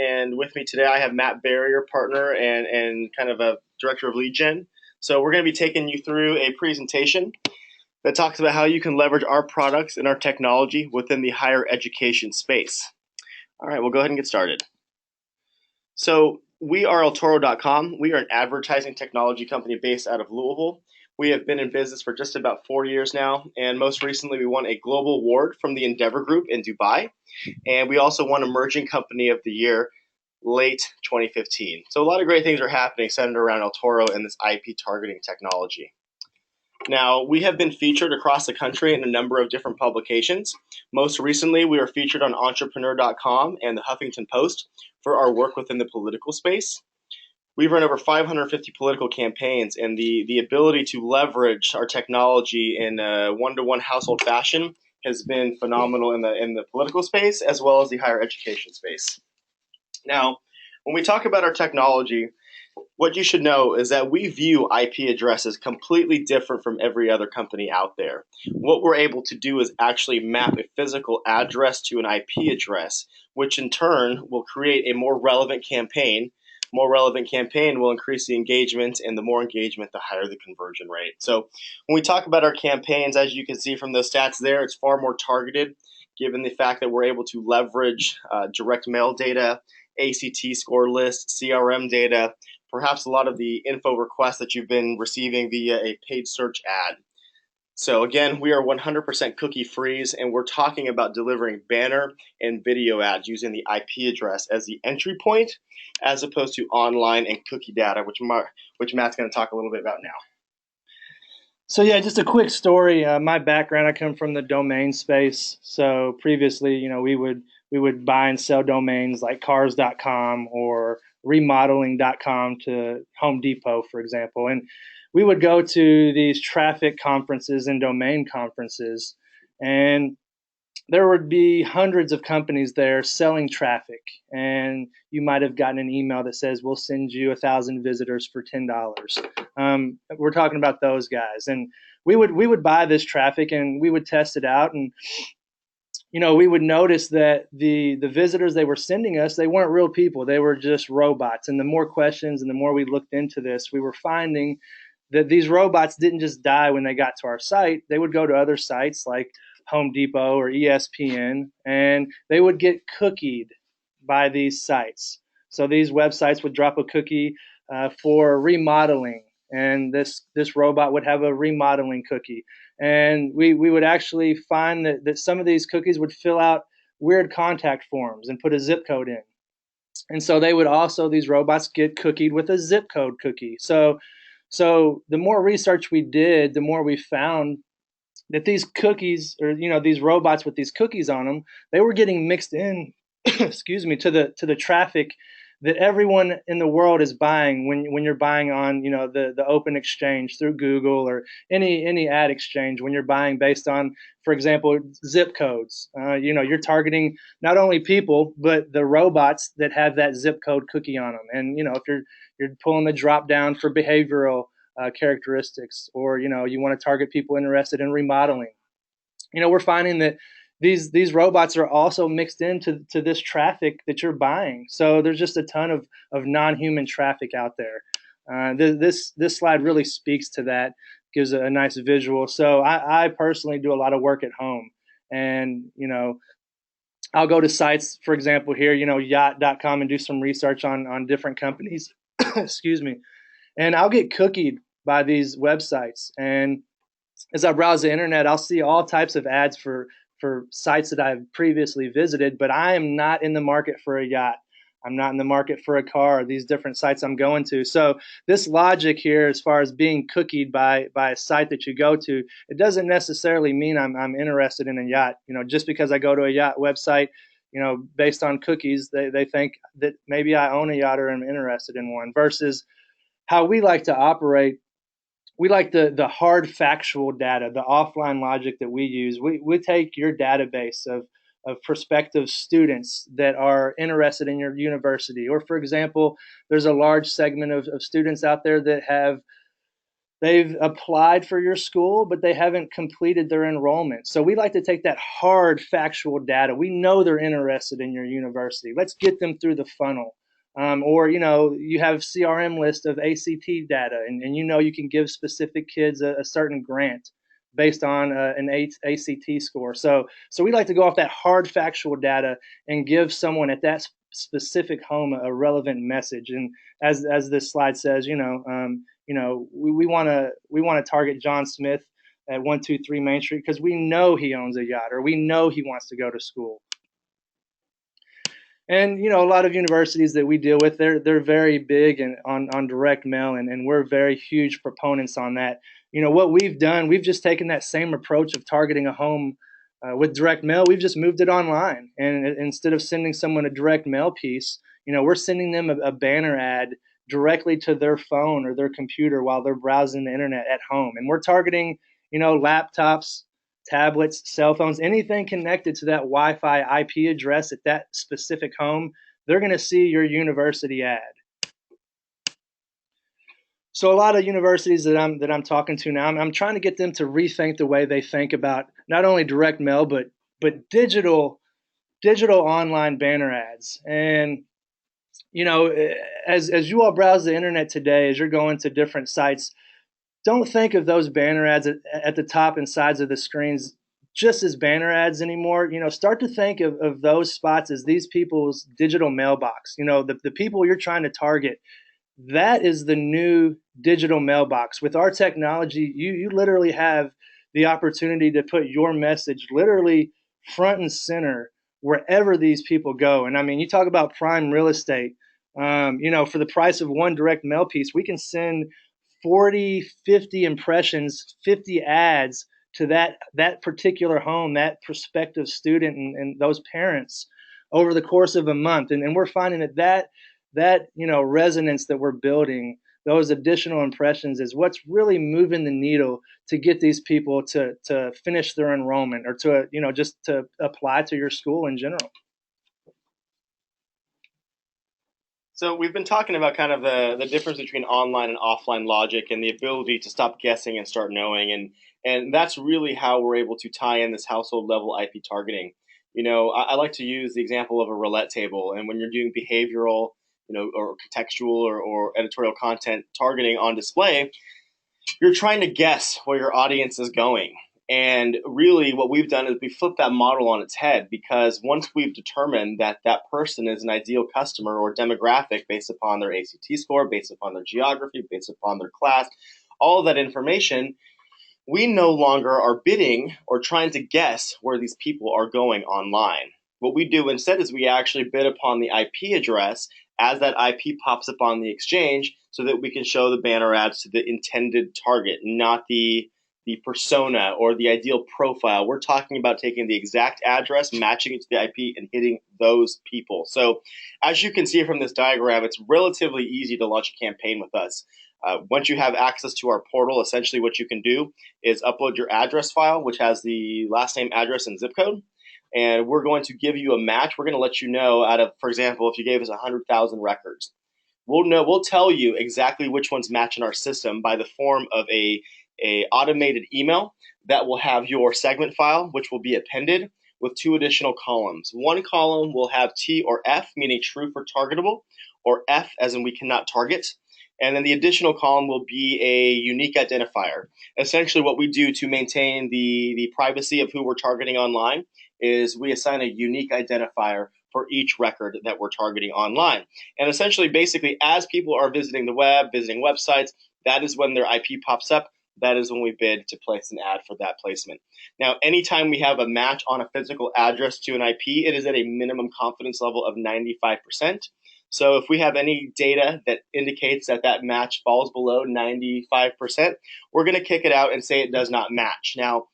And with me today, I have Matt Barrier, partner and kind of a director of lead gen. So we're going to be taking you through a presentation that talks about how you can leverage our products and our technology within the higher education space. All right, we'll go ahead and get started. So we are eltoro.com. We are an advertising technology company based out of Louisville. We have been in business for just about 4 years now, and most recently we won a global award from the Endeavor Group in Dubai, and we also won Emerging Company of the Year late 2015. So a lot of great things are happening centered around El Toro and this IP targeting technology. Now, we have been featured across the country in a number of different publications. Most recently, we were featured on entrepreneur.com and the Huffington Post for our work within the political space. We've run over 550 political campaigns, and the ability to leverage our technology in a one-to-one household fashion has been phenomenal in the political space as well as the higher education space. Now, when we talk about our technology, what you should know is that we view IP addresses completely different from every other company out there. What we're able to do is actually map a physical address to an IP address, which in turn will create a more relevant campaign. More relevant campaign will increase the engagement, and the more engagement, the higher the conversion rate. So when we talk about our campaigns, as you can see from those stats there, it's far more targeted, given the fact that we're able to leverage direct mail data, ACT score lists, CRM data, perhaps a lot of the info requests that you've been receiving via a paid search ad. So again, we are 100% cookie free, and we're talking about delivering banner and video ads using the IP address as the entry point, as opposed to online and cookie data, which Matt's going to talk a little bit about now. So yeah, just a quick story. My background, I come from the domain space. So previously, we would buy and sell domains like cars.com or remodeling.com to Home Depot, for example. And we would go to these traffic conferences and domain conferences, and there would be hundreds of companies there selling traffic. And you might have gotten an email that says, we'll send you 1,000 visitors for $10. We're talking about those guys. And we would buy this traffic and we would test it out. And we would notice that the visitors they were sending us, they weren't real people. They were just robots. And the more questions and the more we looked into this, we were finding that these robots didn't just die when they got to our site. They would go to other sites like Home Depot or ESPN, and they would get cookied by these sites. So these websites would drop a cookie for remodeling, and this robot would have a remodeling cookie. And we would actually find that some of these cookies would fill out weird contact forms and put a zip code in. And so they would also, these robots, get cookied with a zip code cookie. So the more research we did, the more we found that these cookies, or these robots with these cookies on them, they were getting mixed in, excuse me, to the traffic that everyone in the world is buying when you're buying on the open exchange through Google or any ad exchange. When you're buying based on, for example, zip codes, you're targeting not only people but the robots that have that zip code cookie on them. And if you're pulling the drop down for behavioral characteristics, or you want to target people interested in remodeling, we're finding that these robots are also mixed into this traffic that you're buying. So there's just a ton of non-human traffic out there. This slide really speaks to that, gives a nice visual. So I personally do a lot of work at home, and I'll go to sites, for example here, yacht.com, and do some research on different companies. Excuse me. And I'll get cookied by these websites. And as I browse the internet, I'll see all types of ads for sites that I've previously visited, but I am not in the market for a yacht. I'm not in the market for a car, these different sites I'm going to. So this logic here, as far as being cookied by a site that you go to, it doesn't necessarily mean I'm interested in a yacht. Just because I go to a yacht website, based on cookies, they think that maybe I own a yacht or am interested in one, versus how we like to operate. We like the hard factual data, the offline logic that we use. We take your database of prospective students that are interested in your university. Or, for example, there's a large segment of students out there that have they've applied for your school, but they haven't completed their enrollment. So we like to take that hard factual data. We know they're interested in your university. Let's get them through the funnel. Or, you have CRM list of ACT data, and you can give specific kids a certain grant based on an ACT score. So we like to go off that hard factual data and give someone at that specific home a relevant message. And as this slide says, we want to target John Smith at 123 Main Street because we know he owns a yacht, or we know he wants to go to school. And a lot of universities that we deal with, they're very big and on direct mail, and we're very huge proponents on that. What we've done, we've just taken that same approach of targeting a home with direct mail. We've just moved it online, and instead of sending someone a direct mail piece, we're sending them a banner ad directly to their phone or their computer while they're browsing the internet at home. And we're targeting, laptops, tablets, cell phones, anything connected to that Wi-Fi IP address at that specific home. They're going to see your university ad. So a lot of universities that I'm talking to now, I'm trying to get them to rethink the way they think about not only direct mail but digital online banner ads. And as you all browse the internet today, as you're going to different sites, don't think of those banner ads at the top and sides of the screens just as banner ads anymore. Start to think of those spots as these people's digital mailbox. The people you're trying to target, that is the new digital mailbox. With our technology, you literally have the opportunity to put your message literally front and center wherever these people go. And I mean, you talk about prime real estate. For the price of one direct mail piece, we can send 40, 50 impressions, 50 ads to that particular home, that prospective student and those parents over the course of a month. And we're finding that resonance that we're building, those additional impressions, is what's really moving the needle to get these people to finish their enrollment, or to just to apply to your school in general. So we've been talking about kind of the difference between online and offline logic and the ability to stop guessing and start knowing. And that's really how we're able to tie in this household level IP targeting. I like to use the example of a roulette table. And when you're doing behavioral, or contextual or editorial content targeting on display, you're trying to guess where your audience is going. And really what we've done is we flipped that model on its head, because once we've determined that that person is an ideal customer or demographic based upon their ACT score, based upon their geography, based upon their class, all of that information, we no longer are bidding or trying to guess where these people are going online. What we do instead is we actually bid upon the IP address as that IP pops up on the exchange, so that we can show the banner ads to the intended target, not the persona or the ideal profile. We're talking about taking the exact address, matching it to the IP, and hitting those people. So as you can see from this diagram, it's relatively easy to launch a campaign with us. Once you have access to our portal, essentially what you can do is upload your address file, which has the last name, address, and zip code. And we're going to give you a match. We're going to let you know out of, for example, if you gave us 100,000 records, we'll tell you exactly which ones match in our system by the form of a automated email that will have your segment file, which will be appended with two additional columns. One column will have T or F, meaning true for targetable, or F as in we cannot target. And then the additional column will be a unique identifier. Essentially what we do to maintain the privacy of who we're targeting online is we assign a unique identifier for each record that we're targeting online. And essentially, basically, as people are visiting the web, visiting websites, that is when their IP pops up. That is when we bid to place an ad for that placement. Now, anytime we have a match on a physical address to an IP, it is at a minimum confidence level of 95%. So if we have any data that indicates that that match falls below 95%, we're going to kick it out and say it does not match. Now,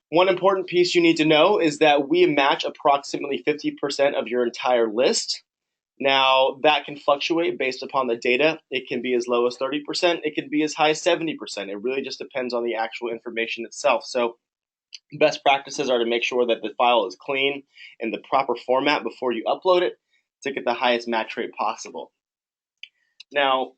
one important piece you need to know is that we match approximately 50% of your entire list. Now, that can fluctuate based upon the data. It can be as low as 30%. It can be as high as 70%. It really just depends on the actual information itself. So best practices are to make sure that the file is clean in the proper format before you upload it to get the highest match rate possible. Now,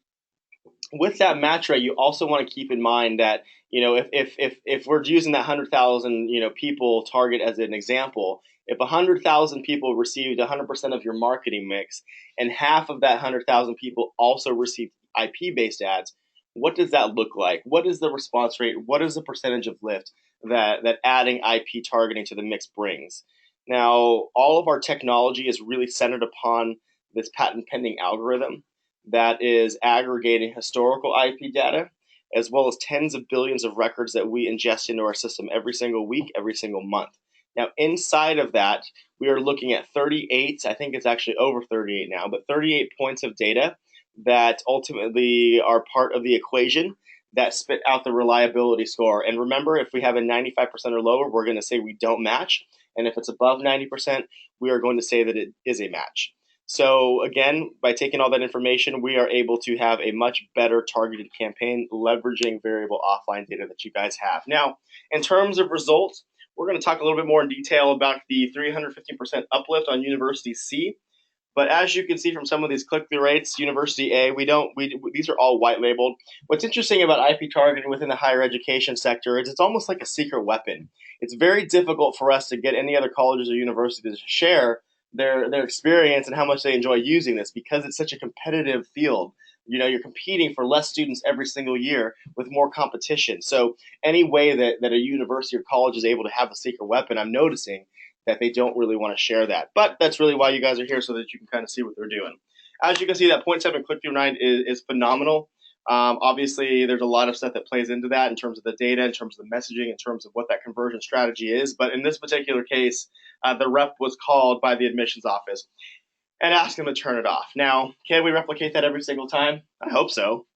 With that match rate, you also want to keep in mind that if we're using that 100,000 people target as an example, if 100,000 people received 100% of your marketing mix, and half of that 100,000 people also received IP based ads, what does that look like? What is the response rate? What is the percentage of lift that adding IP targeting to the mix brings? Now, all of our technology is really centered upon this patent pending algorithm that is aggregating historical IP data, as well as tens of billions of records that we ingest into our system every single week, every single month. Now, inside of that, we are looking at 38, I think it's actually over 38 now, but 38 points of data that ultimately are part of the equation that spit out the reliability score. And remember, if we have a 95% or lower, we're going to say we don't match. And if it's above 90%, we are going to say that it is a match. So again, by taking all that information, we are able to have a much better targeted campaign leveraging variable offline data that you guys have. Now, in terms of results, we're going to talk a little bit more in detail about the 350% uplift on University C. But as you can see from some of these click-through rates, University A, these are all white labeled. What's interesting about IP targeting within the higher education sector is it's almost like a secret weapon. It's very difficult for us to get any other colleges or universities to share their experience and how much they enjoy using this because it's such a competitive field. You're competing for less students every single year with more competition. So any way that a university or college is able to have a secret weapon, I'm noticing that they don't really want to share that. But that's really why you guys are here, so that you can kind of see what they're doing. As you can see, that 0.7 click-through rate is phenomenal. Obviously, there's a lot of stuff that plays into that in terms of the data, in terms of the messaging, in terms of what that conversion strategy is. But in this particular case, the rep was called by the admissions office and asked them to turn it off. Now, can we replicate that every single time? I hope so.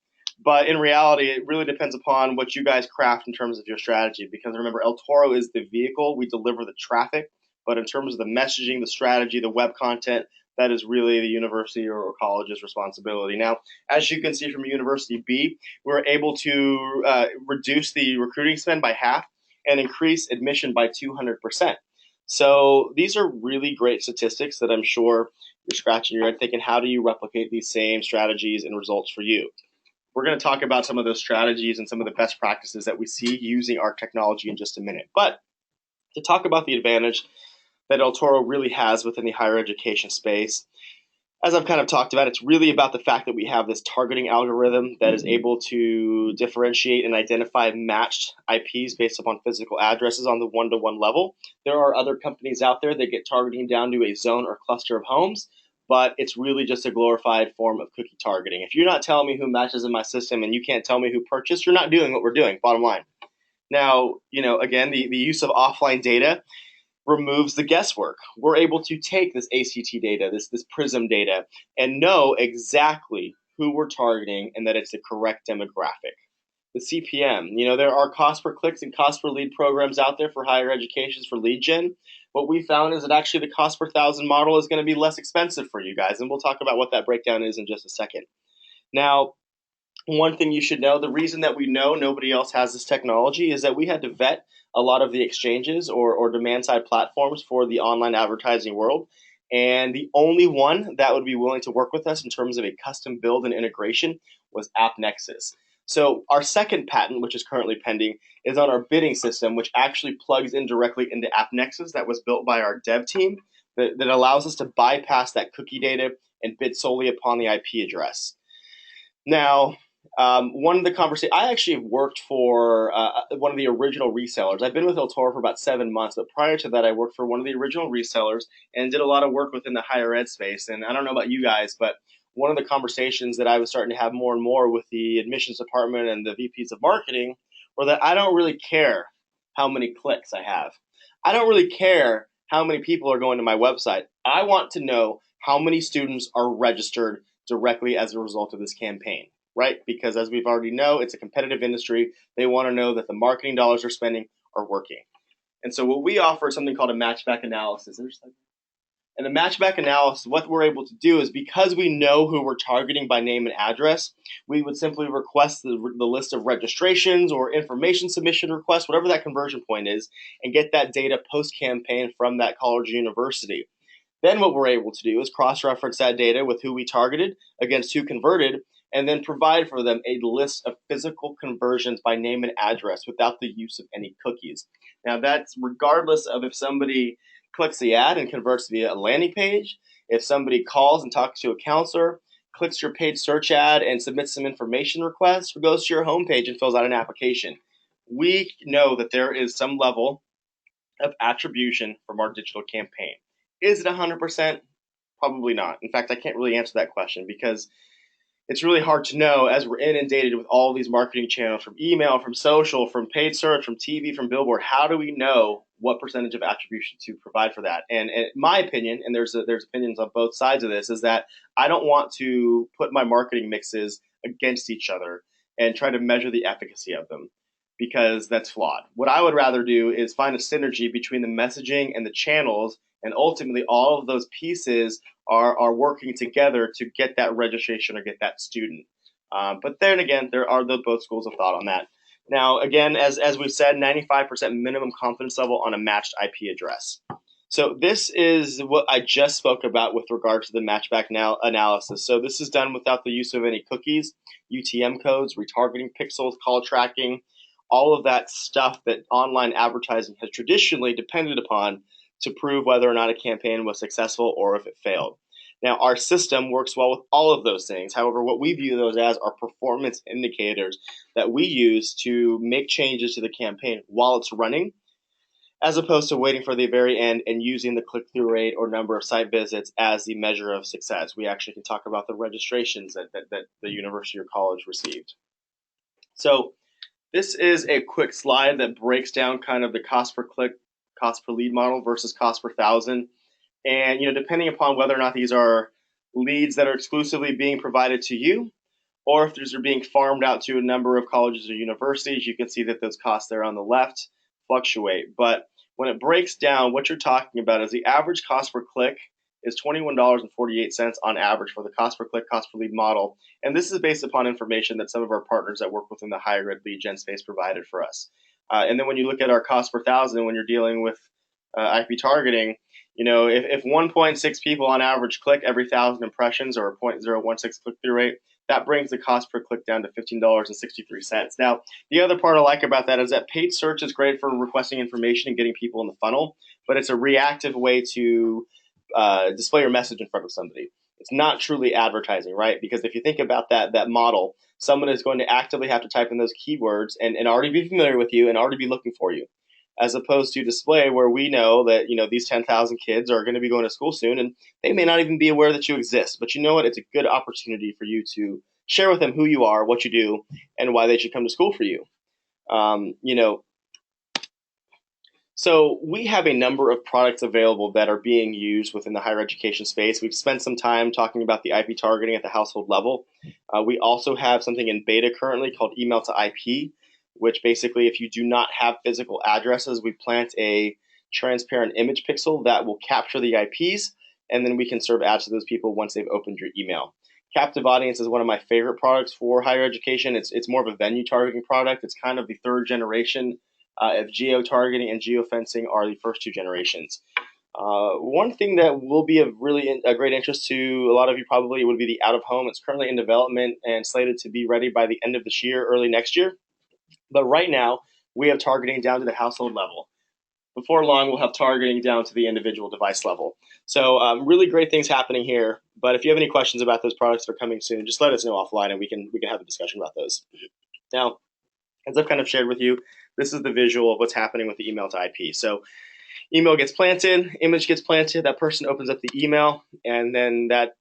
But in reality, it really depends upon what you guys craft in terms of your strategy. Because remember, El Toro is the vehicle. We deliver the traffic. But in terms of the messaging, the strategy, the web content, that is really the university or college's responsibility. Now, as you can see from University B, we're able to reduce the recruiting spend by half and increase admission by 200%. So these are really great statistics that I'm sure you're scratching your head thinking, how do you replicate these same strategies and results for you? We're going to talk about some of those strategies and some of the best practices that we see using our technology in just a minute. But to talk about the advantage that El Toro really has within the higher education space, as I've kind of talked about, it's really about the fact that we have this targeting algorithm that is able to differentiate and identify matched IPs based upon physical addresses on the one-to-one level. There are other companies out there that get targeting down to a zone or cluster of homes, but it's really just a glorified form of cookie targeting. If you're not telling me who matches in my system and you can't tell me who purchased, you're not doing what we're doing, bottom line. Now, again, the use of offline data removes the guesswork. We're able to take this ACT data, this PRISM data, and know exactly who we're targeting and that it's the correct demographic. The CPM, there are cost per clicks and cost per lead programs out there for higher educations for lead gen. What we found is that actually the cost per thousand model is going to be less expensive for you guys, and we'll talk about what that breakdown is in just a second. Now, one thing you should know, the reason that we know nobody else has this technology is that we had to vet a lot of the exchanges or demand side platforms for the online advertising world. And the only one that would be willing to work with us in terms of a custom build and integration was AppNexus. So our second patent, which is currently pending, is on our bidding system, which actually plugs in directly into AppNexus that was built by our dev team that allows us to bypass that cookie data and bid solely upon the IP address. Now, one of the conversations, I actually have worked for one of the original resellers. I've been with El Toro for about 7 months, but prior to that, I worked for one of the original resellers and did a lot of work within the higher ed space. And I don't know about you guys, but one of the conversations that I was starting to have more and more with the admissions department and the VPs of marketing were that I don't really care how many clicks I have. I don't really care how many people are going to my website. I want to know how many students are registered directly as a result of this campaign, right? Because as we've already know, it's a competitive industry. They want to know that the marketing dollars they're spending are working. And so what we offer is something called a matchback analysis. And the matchback analysis, what we're able to do is because we know who we're targeting by name and address, we would simply request the list of registrations or information submission requests, whatever that conversion point is, and get that data post-campaign from that college or university. Then what we're able to do is cross-reference that data with who we targeted against who converted, and then provide for them a list of physical conversions by name and address without the use of any cookies. Now, that's regardless of if somebody clicks the ad and converts via a landing page, if somebody calls and talks to a counselor, clicks your paid search ad and submits some information requests, or goes to your homepage and fills out an application. We know that there is some level of attribution from our digital campaign. Is it 100%? Probably not. In fact, I can't really answer that question because it's really hard to know as we're inundated with all these marketing channels, from email, from social, from paid search, from TV, from billboard. How do we know what percentage of attribution to provide for that? And my opinion, and there's opinions on both sides of this, is that I don't want to put my marketing mixes against each other and try to measure the efficacy of them, because that's flawed. What I would rather do is find a synergy between the messaging and the channels, and ultimately all of those pieces are working together to get that registration or get that student. But then again, there are both schools of thought on that. Now, again, as we've said, 95% minimum confidence level on a matched IP address. So this is what I just spoke about with regard to the matchback analysis. So this is done without the use of any cookies, UTM codes, retargeting pixels, call tracking, all of that stuff that online advertising has traditionally depended upon to prove whether or not a campaign was successful or if it failed. Now, our system works well with all of those things. However, what we view those as are performance indicators that we use to make changes to the campaign while it's running, as opposed to waiting for the very end and using the click-through rate or number of site visits as the measure of success. We actually can talk about the registrations that the university or college received. So this is a quick slide that breaks down kind of the cost per click, cost per lead model versus cost per thousand. And depending upon whether or not these are leads that are exclusively being provided to you, or if these are being farmed out to a number of colleges or universities, you can see that those costs there on the left fluctuate. But when it breaks down, what you're talking about is the average cost per click is $21.48 on average for the cost per click, cost per lead model. And this is based upon information that some of our partners that work within the higher ed lead gen space provided for us. And then when you look at our cost per thousand, when you're dealing with IP targeting, if 1.6 people on average click every 1,000 impressions, or a 0.016 click-through rate, that brings the cost per click down to $15.63. Now, the other part I like about that is that paid search is great for requesting information and getting people in the funnel, but it's a reactive way to display your message in front of somebody. It's not truly advertising, right? Because if you think about that model, someone is going to actively have to type in those keywords and already be familiar with you and already be looking for you, as opposed to display where we know that these 10,000 kids are going to be going to school soon and they may not even be aware that you exist. But you know what? It's a good opportunity for you to share with them who you are, what you do, and why they should come to school for you. So we have a number of products available that are being used within the higher education space. We've spent some time talking about the IP targeting at the household level. We also have something in beta currently called email to IP, which basically, if you do not have physical addresses, we plant a transparent image pixel that will capture the IPs, and then we can serve ads to those people once they've opened your email. Captive Audience is one of my favorite products for higher education. It's more of a venue targeting product. It's kind of the third generation of geo-targeting, and geofencing are the first two generations. One thing that will be of really a great interest to a lot of you probably would be the out-of-home. It's currently in development and slated to be ready by the end of this year, early next year. But right now, we have targeting down to the household level. Before long, we'll have targeting down to the individual device level. So really great things happening here. But if you have any questions about those products that are coming soon, just let us know offline and we can have a discussion about those. Now, as I've kind of shared with you, this is the visual of what's happening with the email to IP. So email gets planted, image gets planted, that person opens up the email, and then that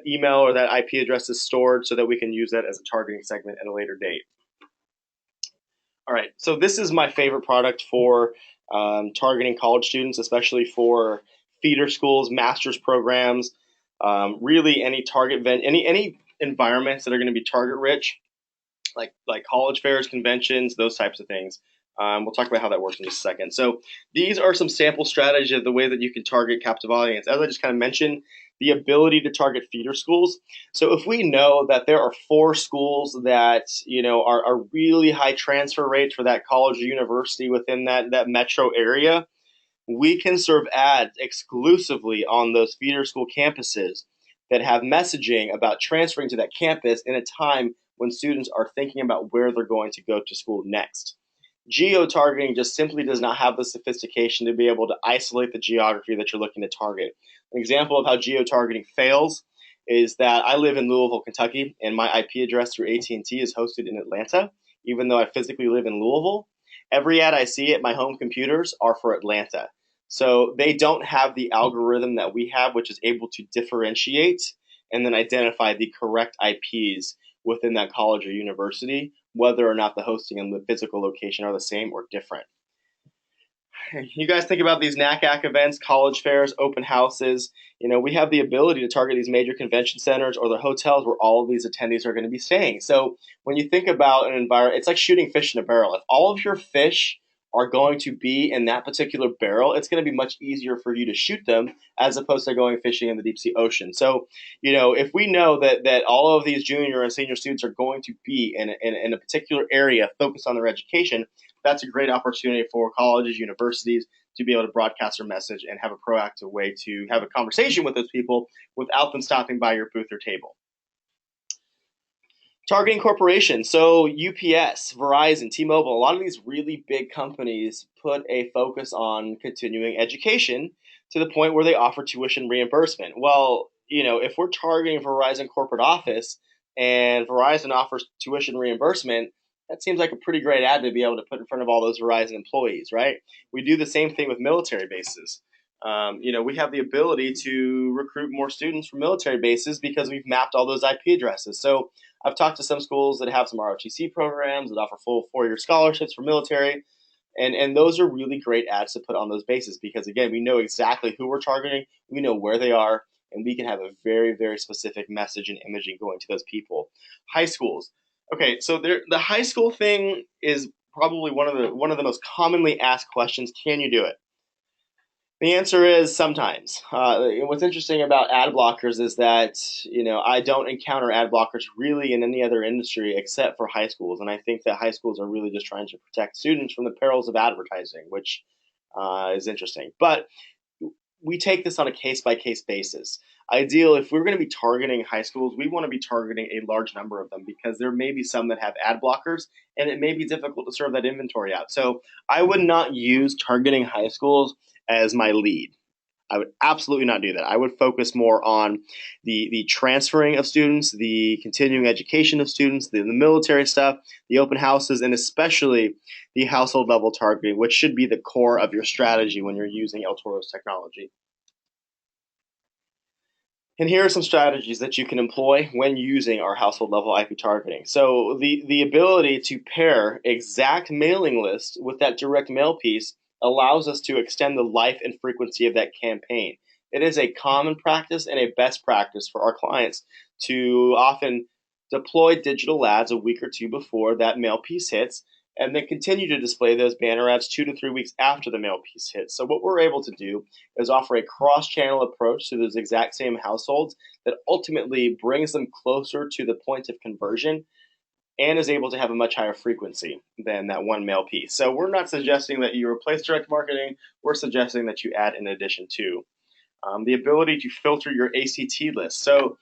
email or that IP address is stored so that we can use that as a targeting segment at a later date. All right, so this is my favorite product for targeting college students, especially for feeder schools, master's programs, really any target any environments that are going to be target rich, like college fairs, conventions, those types of things. We'll talk about how that works in just a second. So these are some sample strategies of the way that you can target captive audience. As I just kind of mentioned, the ability to target feeder schools. So if we know that there are 4 schools that are really high transfer rates for that college or university within that metro area, we can serve ads exclusively on those feeder school campuses that have messaging about transferring to that campus in a time when students are thinking about where they're going to go to school next. Geo-targeting just simply does not have the sophistication to be able to isolate the geography that you're looking to target. An example of how geo-targeting fails is that I live in Louisville, Kentucky, and my IP address through AT&T is hosted in Atlanta, even though I physically live in Louisville. Every ad I see at my home computers are for Atlanta. So they don't have the algorithm that we have, which is able to differentiate and then identify the correct IPs within that college or university, whether or not the hosting and the physical location are the same or different. You guys think about these NACAC events, college fairs, open houses. We have the ability to target these major convention centers or the hotels where all of these attendees are going to be staying. So when you think about an environment, it's like shooting fish in a barrel. If all of your fish are going to be in that particular barrel, it's going to be much easier for you to shoot them as opposed to going fishing in the deep sea ocean. So, if we know that all of these junior and senior students are going to be in a particular area focused on their education, that's a great opportunity for colleges, universities to be able to broadcast their message and have a proactive way to have a conversation with those people without them stopping by your booth or table. Targeting corporations. So UPS, Verizon, T-Mobile, a lot of these really big companies put a focus on continuing education to the point where they offer tuition reimbursement. Well, if we're targeting Verizon corporate office and Verizon offers tuition reimbursement, that seems like a pretty great ad to be able to put in front of all those Verizon employees, right? We do the same thing with military bases. We have the ability to recruit more students from military bases because we've mapped all those IP addresses. So I've talked to some schools that have some ROTC programs that offer full 4-year scholarships for military. And those are really great ads to put on those bases because, again, we know exactly who we're targeting, we know where they are, and we can have a very, very specific message and imaging going to those people. High schools. Okay, so the high school thing is probably one of the most commonly asked questions. Can you do it? The answer is sometimes. What's interesting about ad blockers is that I don't encounter ad blockers really in any other industry except for high schools, and I think that high schools are really just trying to protect students from the perils of advertising, which is interesting. But we take this on a case-by-case basis. Ideal, if we're going to be targeting high schools, we want to be targeting a large number of them because there may be some that have ad blockers, and it may be difficult to serve that inventory out. So I would not use targeting high schools as my lead. I would absolutely not do that. I would focus more on the transferring of students, the continuing education of students, the military stuff, the open houses, and especially the household level targeting, which should be the core of your strategy when you're using eltoro's technology. And here are some strategies that you can employ when using our household level IP targeting. So the ability to pair exact mailing lists with that direct mail piece allows us to extend the life and frequency of that campaign. It is a common practice and a best practice for our clients to often deploy digital ads a week or two before that mail piece hits, and then continue to display those banner ads 2 to 3 weeks after the mail piece hits. So what we're able to do is offer a cross-channel approach to those exact same households that ultimately brings them closer to the point of conversion and is able to have a much higher frequency than that one mail piece. So we're not suggesting that you replace direct marketing. We're suggesting that you add in addition to the ability to filter your ACT list. So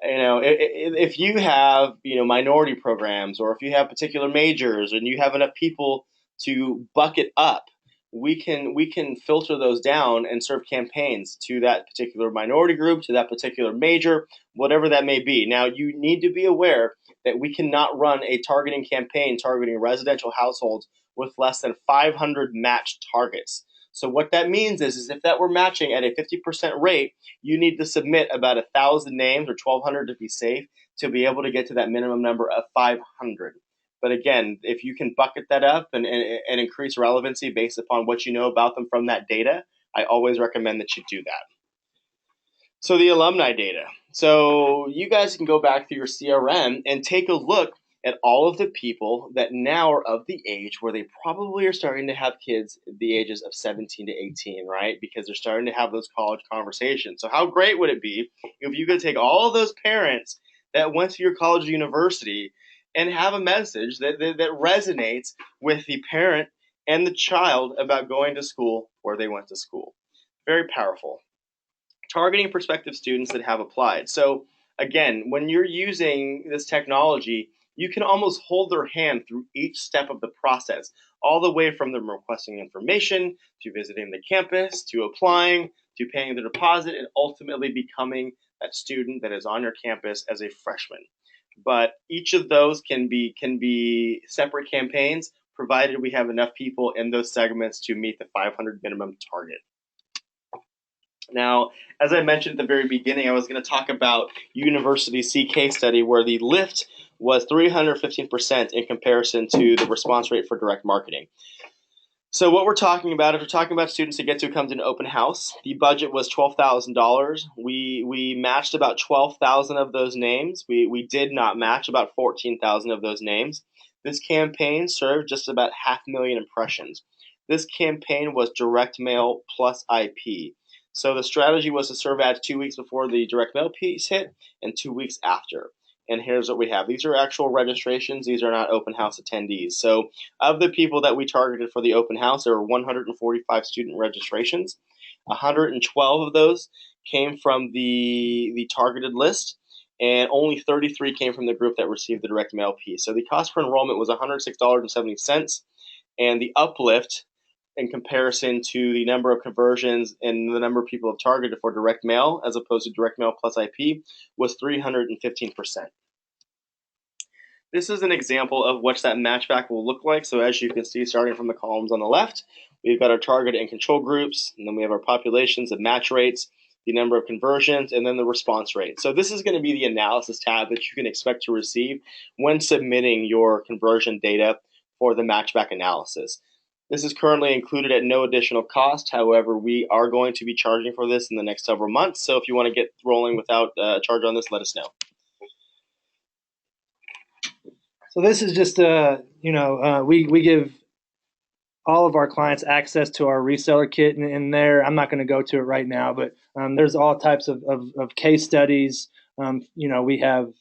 if you have minority programs, or if you have particular majors and you have enough people to bucket up, we can filter those down and serve campaigns to that particular minority group, to that particular major, whatever that may be. Now, you need to be aware that we cannot run a targeting campaign targeting residential households with less than 500 matched targets. So what that means is if that we're matching at a 50% rate, you need to submit about 1,000 names or 1,200 to be safe to be able to get to that minimum number of 500. But again, if you can bucket that up and increase relevancy based upon what you know about them from that data, I always recommend that you do that. So the alumni data. So you guys can go back through your CRM and take a look at all of the people that now are of the age where they probably are starting to have kids at the ages of 17 to 18, right? Because they're starting to have those college conversations. So how great would it be if you could take all of those parents that went to your college or university and have a message that resonates with the parent and the child about going to school where they went to school? Very powerful. targeting prospective students that have applied. So again, when you're using this technology, you can almost hold their hand through each step of the process, all the way from them requesting information to visiting the campus to applying to paying the deposit and ultimately becoming that student that is on your campus as a freshman. But each of those can be separate campaigns, provided we have enough people in those segments to meet the 500 minimum target. Now, as I mentioned at the very beginning, I was going to talk about University C case study where the lift was 315% in comparison to the response rate for direct marketing. So what we're talking about, if we're talking about students that get to come to an open house, the budget was $12,000. We matched about 12,000 of those names. We did not match about 14,000 of those names. This campaign served just about 500,000 impressions. This campaign was direct mail plus IP. So the strategy was to serve ads 2 weeks before the direct mail piece hit and 2 weeks after. And here's what we have. These are actual registrations. These are not open house attendees. So of the people that we targeted for the open house, there were 145 student registrations. 112 of those came from the targeted list, and only 33 came from the group that received the direct mail piece. So the cost per enrollment was $106.70, and the uplift in comparison to the number of conversions and the number of people targeted for direct mail as opposed to direct mail plus IP was 315%. This is an example of what that matchback will look like. So as you can see, starting from the columns on the left, we've got our target and control groups, and then we have our populations, the match rates, the number of conversions, and then the response rate. So this is going to be the analysis tab that you can expect to receive when submitting your conversion data for the matchback analysis. This is currently included at no additional cost. However, we are going to be charging for this in the next several months. So if you want to get rolling without charge on this, let us know. So this is just we give all of our clients access to our reseller kit, and there I'm not going to go to it right now, but there's all types of case studies. We have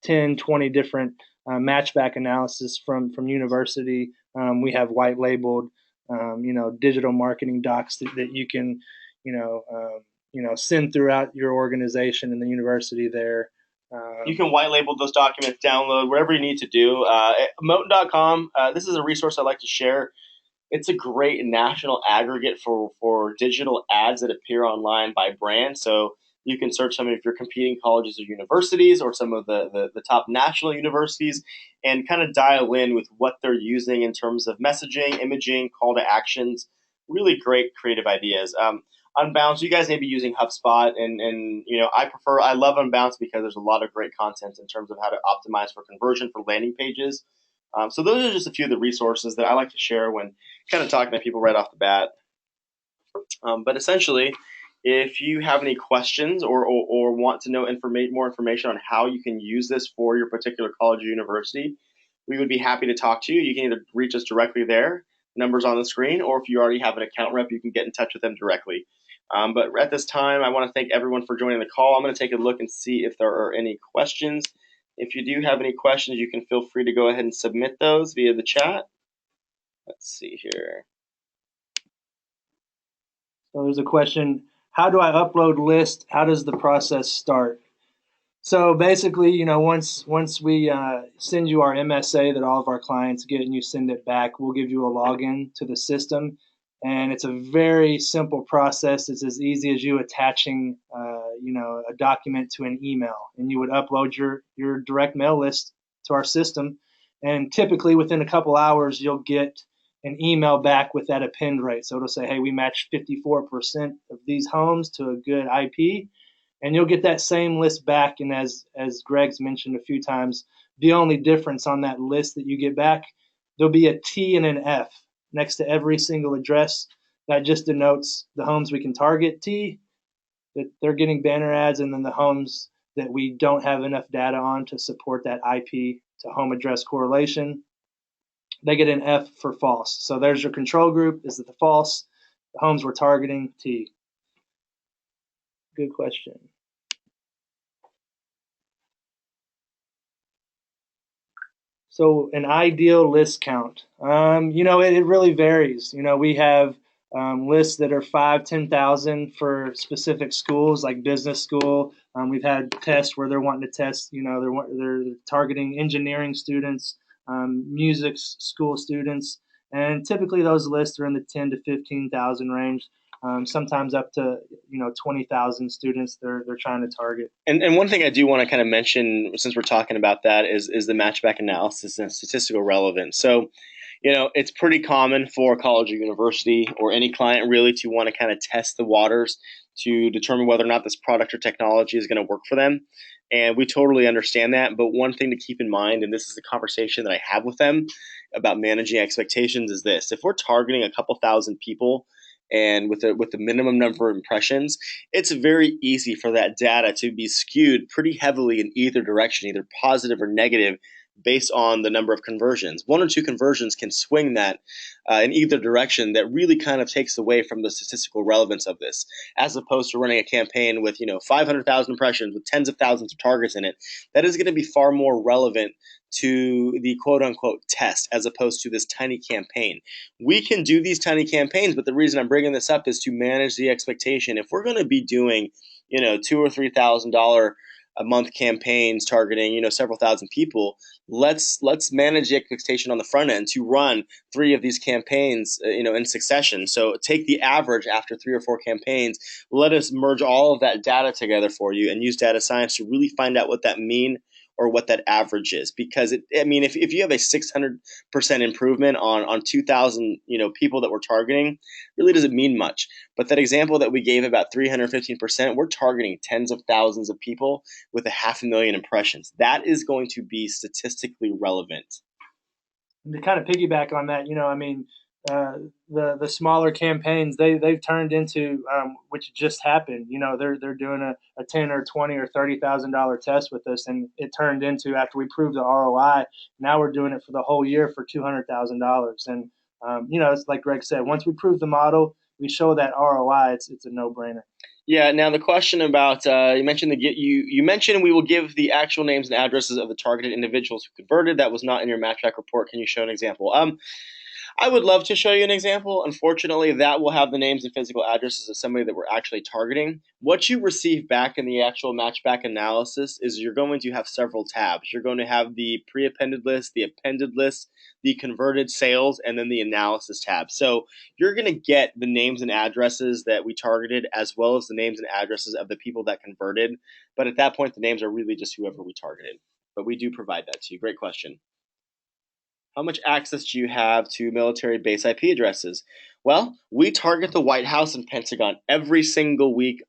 10, 20 different matchback analysis from university. We have white labeled digital marketing docs that you can send throughout your organization and the university there. You can white label those documents, download, whatever you need to do. Moten.com, this is a resource I like to share. It's a great national aggregate for digital ads that appear online by brand. So you can search some of your competing colleges or universities or some of the top national universities and kind of dial in with what they're using in terms of messaging, imaging, call to actions. Really great creative ideas. Unbounce, you guys may be using HubSpot, and I love Unbounce because there's a lot of great content in terms of how to optimize for conversion for landing pages. So those are just a few of the resources that I like to share when kind of talking to people right off the bat. But essentially, if you have any questions or want to know more information on how you can use this for your particular college or university, we would be happy to talk to you. You can either reach us directly there, numbers on the screen, or if you already have an account rep, you can get in touch with them directly. But at this time, I want to thank everyone for joining the call. I'm going to take a look and see if there are any questions. If you do have any questions, you can feel free to go ahead and submit those via the chat. Let's see here. So there's a question, how do I upload list? How does the process start? So basically, once we send you our MSA that all of our clients get and you send it back, we'll give you a login to the system. And it's a very simple process. It's as easy as you attaching, a document to an email, and you would upload your direct mail list to our system. And typically within a couple hours, you'll get an email back with that append rate. So it'll say, hey, we matched 54% of these homes to a good IP. And you'll get that same list back. And as Greg's mentioned a few times, the only difference on that list that you get back, there'll be a T and an F next to every single address. That just denotes the homes we can target T, that they're getting banner ads, and then the homes that we don't have enough data on to support that IP to home address correlation, they get an F for false. So there's your control group, is it the false? The homes we're targeting, T. Good question. So an ideal list count, it really varies. We have lists that are 5, 10,000 for specific schools like business school. We've had tests where they're wanting to test, they're targeting engineering students, music school students, and typically those lists are in the 10 to 15,000 range. Sometimes up to 20,000 students they're trying to target. And one thing I do want to kind of mention, since we're talking about that, is the matchback analysis and statistical relevance. So, it's pretty common for a college or university or any client really to want to kind of test the waters to determine whether or not this product or technology is going to work for them. And we totally understand that. But one thing to keep in mind, and this is a conversation that I have with them about managing expectations, is this: if we're targeting a couple thousand people and with the minimum number of impressions, it's very easy for that data to be skewed pretty heavily in either direction, either positive or negative, based on the number of conversions. One or two conversions can swing that in either direction. That really kind of takes away from the statistical relevance of this, as opposed to running a campaign with 500,000 impressions with tens of thousands of targets in it. That is going to be far more relevant to the quote unquote test, as opposed to this tiny campaign. We can do these tiny campaigns, but the reason I'm bringing this up is to manage the expectation. If we're going to be doing $2,000 or $3,000 a month campaigns targeting several thousand people, let's manage the expectation on the front end to run 3 of these campaigns in succession. So take the average after 3 or 4 campaigns. Let us merge all of that data together for you and use data science to really find out what that mean or what that average is. Because if you have a 600% improvement on 2,000 people that we're targeting, really doesn't mean much. But that example that we gave about 315%, we're targeting tens of thousands of people with 500,000 impressions. That is going to be statistically relevant. And to kind of piggyback on that, the smaller campaigns they've turned into, which just happened. They're doing a 10 or 20 or $30,000 test with us, and it turned into, after we proved the ROI, now we're doing it for the whole year for $200,000. And it's like Greg said, once we prove the model, we show that ROI, it's a no-brainer. Yeah. Now the question about you mentioned you mentioned we will give the actual names and addresses of the targeted individuals who converted. That was not in your matchback report. Can you show an example? I would love to show you an example. Unfortunately, that will have the names and physical addresses of somebody that we're actually targeting. What you receive back in the actual matchback analysis is you're going to have several tabs. You're going to have the pre-appended list, the appended list, the converted sales, and then the analysis tab. So you're going to get the names and addresses that we targeted, as well as the names and addresses of the people that converted. But at that point, the names are really just whoever we targeted. But we do provide that to you. Great question. How much access do you have to military base IP addresses? Well, we target the White House and Pentagon every single week,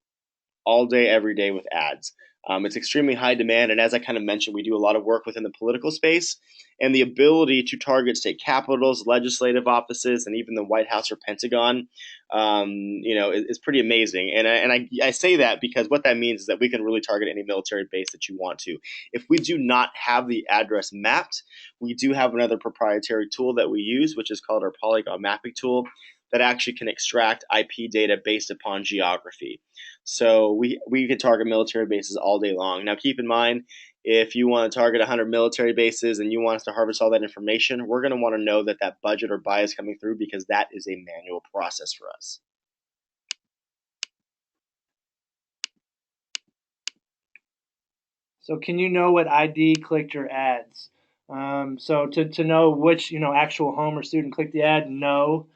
all day, every day with ads. It's extremely high demand, and as I kind of mentioned, we do a lot of work within the political space, and the ability to target state capitals, legislative offices, and even the White House or Pentagon, is pretty amazing. And I say that because what that means is that we can really target any military base that you want to. If we do not have the address mapped, we do have another proprietary tool that we use, which is called our polygon mapping tool, that actually can extract IP data based upon geography. So we can target military bases all day long. Now, keep in mind, if you want to target 100 military bases and you want us to harvest all that information, we're going to want to know that budget or buy is coming through, because that is a manual process for us. So can you know what ID clicked your ads? So to know which actual home or student clicked the ad, no.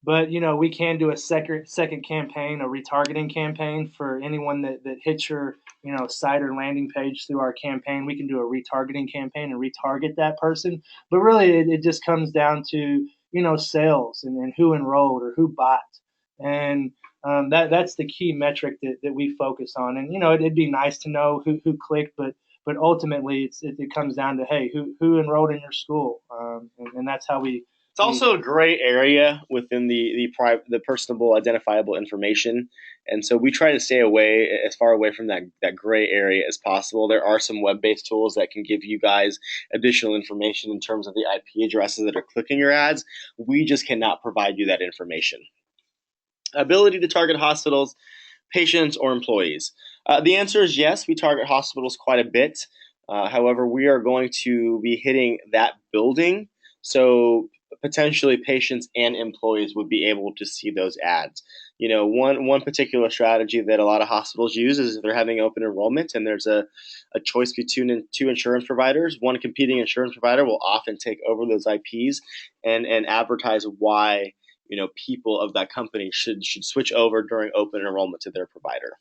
But we can do a second campaign, a retargeting campaign for anyone that hits your site or landing page through our campaign. We can do a retargeting campaign and retarget that person. But really, it just comes down to sales and who enrolled or who bought, and that's the key metric that we focus on. And it'd be nice to know who clicked, but ultimately it comes down to, hey, who enrolled in your school, and that's how we. It's also a gray area within the personable identifiable information, and so we try to stay as far away from that gray area as possible. There are some web-based tools that can give you guys additional information in terms of the IP addresses that are clicking your ads. We just cannot provide you that information. Ability to target hospitals, patients, or employees. The answer is yes, we target hospitals quite a bit. However, we are going to be hitting that building. So potentially patients and employees would be able to see those ads. One particular strategy that a lot of hospitals use is if they're having open enrollment and there's a choice between two insurance providers, one competing insurance provider will often take over those IPs and advertise why people of that company should switch over during open enrollment to their provider.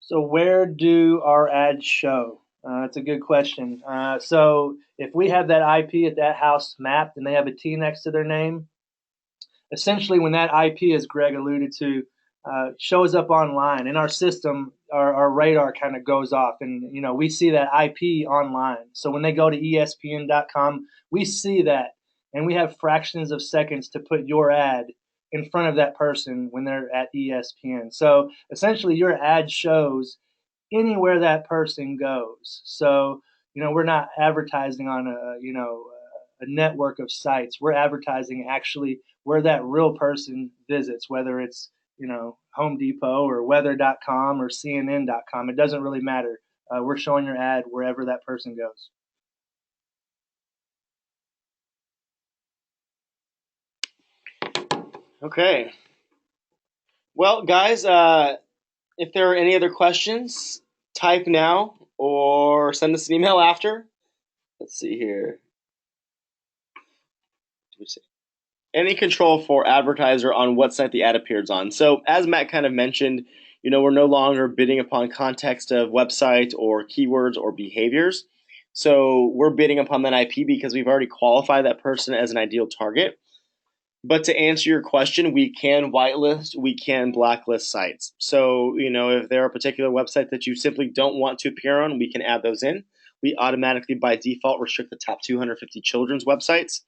So where do our ads show? That's a good question. So if we have that IP at that house mapped and they have a T next to their name, essentially when that IP, as Greg alluded to, shows up online in our system, our radar kind of goes off, and we see that IP online. So when they go to ESPN.com, we see that, and we have fractions of seconds to put your ad in front of that person when they're at ESPN. So essentially, your ad shows anywhere that person goes. So we're not advertising on a network of sites. We're advertising actually where that real person visits, whether it's Home Depot or weather.com or CNN.com. It doesn't really matter. We're showing your ad wherever that person goes. Okay. Well, guys, if there are any other questions, type now or send us an email after. Let's see here. Any control for advertiser on what site the ad appears on. So as Matt kind of mentioned, we're no longer bidding upon context of website or keywords or behaviors. So we're bidding upon that IP because we've already qualified that person as an ideal target. But to answer your question, we can whitelist, we can blacklist sites. So, if there are a particular website that you simply don't want to appear on, we can add those in. We automatically, by default, restrict the top 250 children's websites,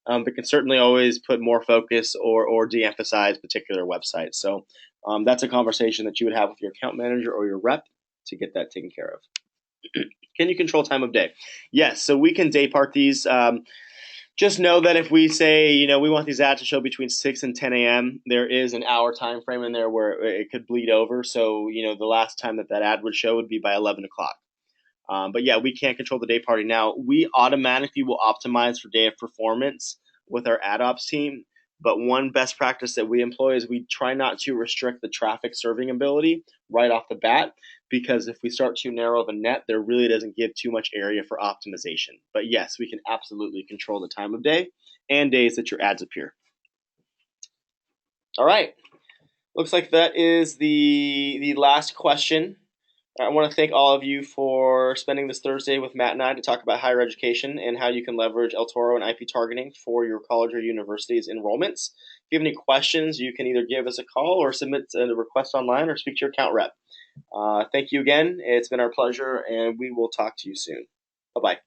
but can certainly always put more focus or de-emphasize particular websites. So that's a conversation that you would have with your account manager or your rep to get that taken care of. Can you control time of day? Yes, so we can day part these. Just know that if we say, we want these ads to show between 6 and 10 a.m., there is an hour time frame in there where it could bleed over. So, the last time that ad would show would be by 11 o'clock. But yeah, we can't control the day party. Now, we automatically will optimize for day of performance with our ad ops team. But one best practice that we employ is we try not to restrict the traffic serving ability right off the bat, because if we start too narrow of a net, there really doesn't give too much area for optimization. But yes, we can absolutely control the time of day and days that your ads appear. All right. Looks like that is the last question. I want to thank all of you for spending this Thursday with Matt and I to talk about higher education and how you can leverage eltoro and IP targeting for your college or university's enrollments. If you have any questions, you can either give us a call or submit a request online or speak to your account rep. Thank you again. It's been our pleasure, and we will talk to you soon. Bye-bye.